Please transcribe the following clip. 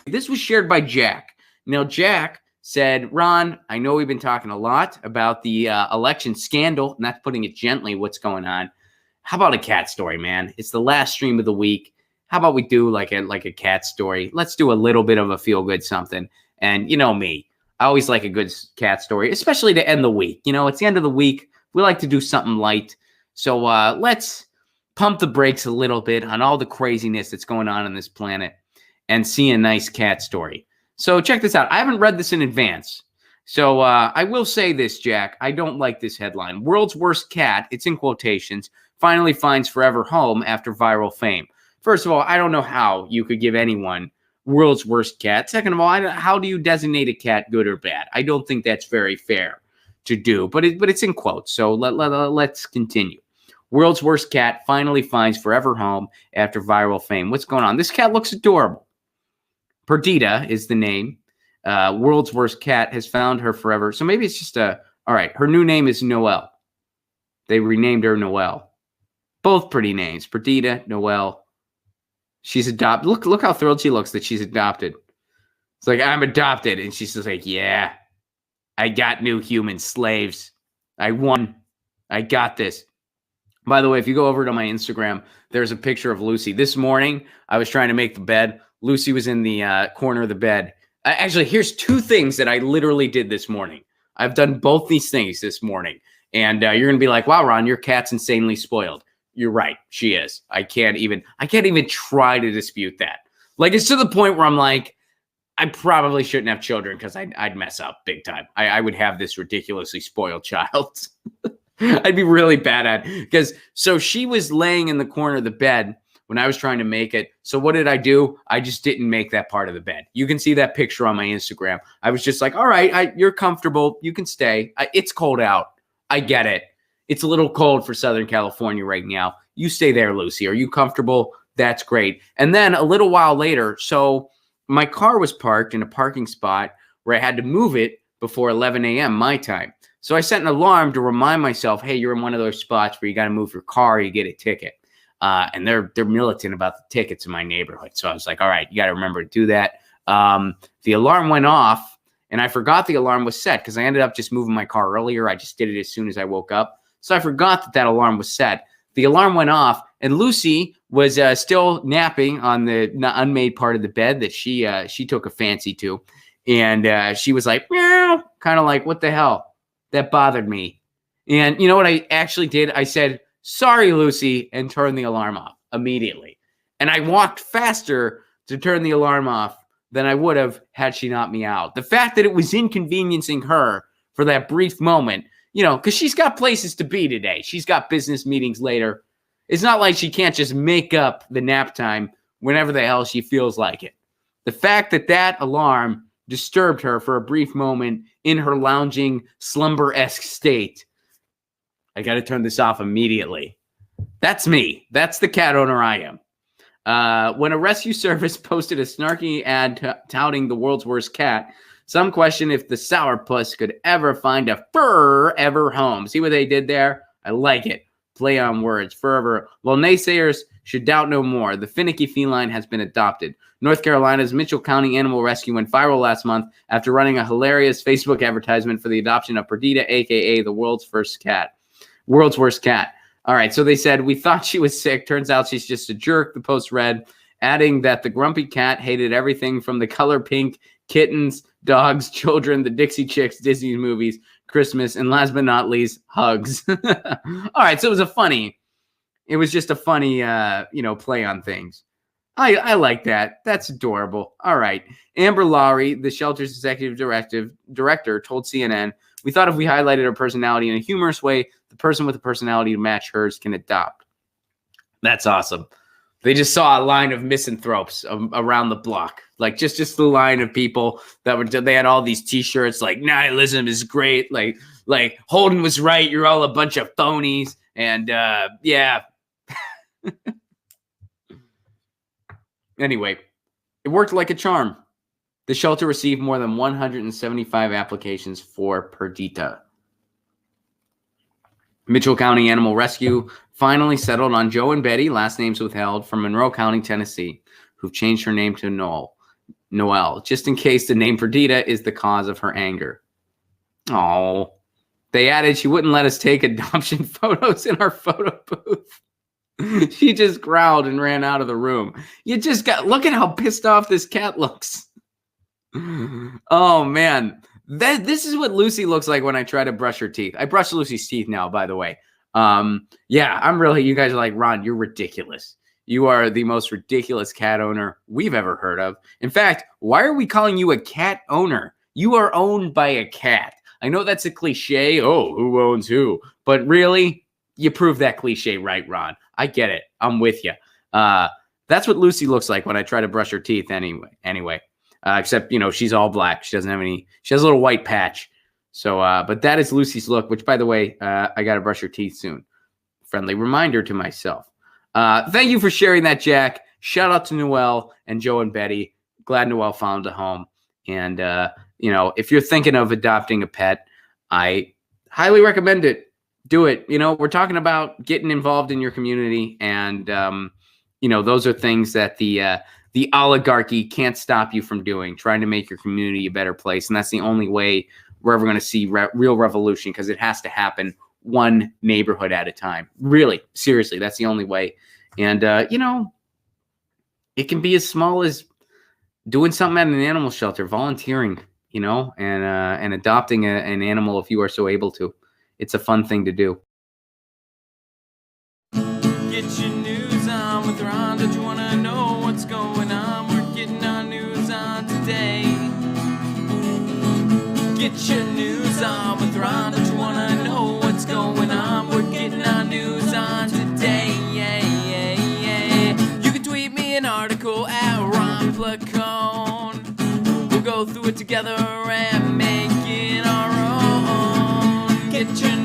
This was shared by Jack. Now, Jack said, Ron, I know we've been talking a lot about the election scandal, and that's putting it gently, what's going on. How about a cat story, man? It's the last stream of the week. How about we do like a cat story? Let's do a little bit of a feel-good something. And you know me, I always like a good cat story, especially to end the week. You know, it's the end of the week. We like to do something light. So let's pump the brakes a little bit on all the craziness that's going on this planet and see a nice cat story. So check this out. I haven't read this in advance. So I will say this, Jack. I don't like this headline. World's worst cat, it's in quotations, finally finds forever home after viral fame. First of all, I don't know how you could give anyone world's worst cat. Second of all, how do you designate a cat good or bad? I don't think that's very fair to do, but it's in quotes. So let's continue. World's worst cat finally finds forever home after viral fame. What's going on? This cat looks adorable. Perdita is the name. World's worst cat has found her forever. So maybe it's just all right. Her new name is Noelle. They renamed her Noelle. Both pretty names. Perdita, Noelle. She's adopted. Look how thrilled she looks that she's adopted. It's like, I'm adopted. And she's just like, yeah, I got new human slaves. I won. I got this. By the way, if you go over to my Instagram, there's a picture of Lucy. This morning, I was trying to make the bed. Lucy was in the corner of the bed. Actually, here's two things that I literally did this morning. I've done both these things this morning. And you're going to be like, wow, Ron, your cat's insanely spoiled. You're right. She is. I can't even try to dispute that. Like, it's to the point where I'm like, I probably shouldn't have children because I'd mess up big time. I would have this ridiculously spoiled child. I'd be really bad at it. Because so she was laying in the corner of the bed when I was trying to make it. So what did I do? I just didn't make that part of the bed. You can see that picture on my Instagram. I was just like, all right, you're comfortable. You can stay. It's cold out. I get it. It's a little cold for Southern California right now. You stay there, Lucy. Are you comfortable? That's great. And then a little while later, so my car was parked in a parking spot where I had to move it before 11 a.m. my time. So I set an alarm to remind myself, hey, you're in one of those spots where you got to move your car, you get a ticket. And they're militant about the tickets in my neighborhood. So I was like, all right, you got to remember to do that. The alarm went off, and I forgot the alarm was set because I ended up just moving my car earlier. I just did it as soon as I woke up. So I forgot that alarm was set. The alarm went off, and Lucy was still napping on the unmade part of the bed that she took a fancy to. And she was like, meow, kind of like, what the hell? That bothered me. And you know what I actually did? I said, sorry, Lucy, and turned the alarm off immediately. And I walked faster to turn the alarm off than I would have had she not me out. The fact that it was inconveniencing her for that brief moment, you know, because she's got places to be today. She's got business meetings later. It's not like she can't just make up the nap time whenever the hell she feels like it. The fact that that alarm disturbed her for a brief moment in her lounging, slumber-esque state, I got to turn this off immediately. That's me. That's the cat owner I am. When a rescue service posted a snarky ad touting the world's worst cat, some question if the sourpuss could ever find a forever home. See what they did there? I like it. Play on words. Forever. Well, naysayers should doubt no more. The finicky feline has been adopted. North Carolina's Mitchell County Animal Rescue went viral last month after running a hilarious Facebook advertisement for the adoption of Perdita, a.k.a. the world's first cat. World's worst cat. All right, so they said, we thought she was sick. Turns out she's just a jerk, the post read, adding that the grumpy cat hated everything from the color pink, kittens, dogs, children, the Dixie Chicks, Disney movies, Christmas, and last but not least, hugs. All right, so it was just a funny, play on things. I like that. That's adorable. All right. Amber Lowry, the shelter's executive director, told CNN, we thought if we highlighted her personality in a humorous way, the person with a personality to match hers can adopt. That's awesome. They just saw a line of misanthropes around the block. Like just the line of people they had all these t-shirts like nihilism is great. Like Holden was right. You're all a bunch of phonies. And yeah. Anyway, it worked like a charm. The shelter received more than 175 applications for Perdita. Mitchell County Animal Rescue finally settled on Joe and Betty, last names withheld, from Monroe County, Tennessee, who've changed her name to Noel. Noelle, just in case the name Perdita is the cause of her anger. Oh, they added she wouldn't let us take adoption photos in our photo booth. She just growled and ran out of the room. Look at how pissed off this cat looks. Oh, man. This is what Lucy looks like when I try to brush her teeth. I brush Lucy's teeth now, by the way. Yeah, you guys are like, Ron, you're ridiculous. You are the most ridiculous cat owner we've ever heard of. In fact, why are we calling you a cat owner? You are owned by a cat. I know that's a cliche. Oh, who owns who? But really, you proved that cliche right, Ron. I get it. I'm with you. That's what Lucy looks like when I try to brush her teeth anyway. Except, she's all black. She doesn't have any. She has a little white patch. So, but that is Lucy's look, which, by the way, I got to brush her teeth soon. Friendly reminder to myself. Thank you for sharing that, Jack. Shout out to Noelle and Joe and Betty. Glad Noelle found a home. And, if you're thinking of adopting a pet, I highly recommend it. Do it. We're talking about getting involved in your community. And, those are things that the oligarchy can't stop you from doing, trying to make your community a better place. And that's the only way we're ever going to see real revolution, because it has to happen one neighborhood at a time. Really, seriously, that's the only way. And, it can be as small as doing something at an animal shelter, volunteering, and adopting an animal if you are so able to. It's a fun thing to do. Get your news on with Ron. Don't you want to know what's going on? We're getting our news on today. Get your news on with Ron. Don't you want to know what's going on? We're getting our news on today. You can tweet me an article at Ron Placone. We'll go through it together and make it our own. Get your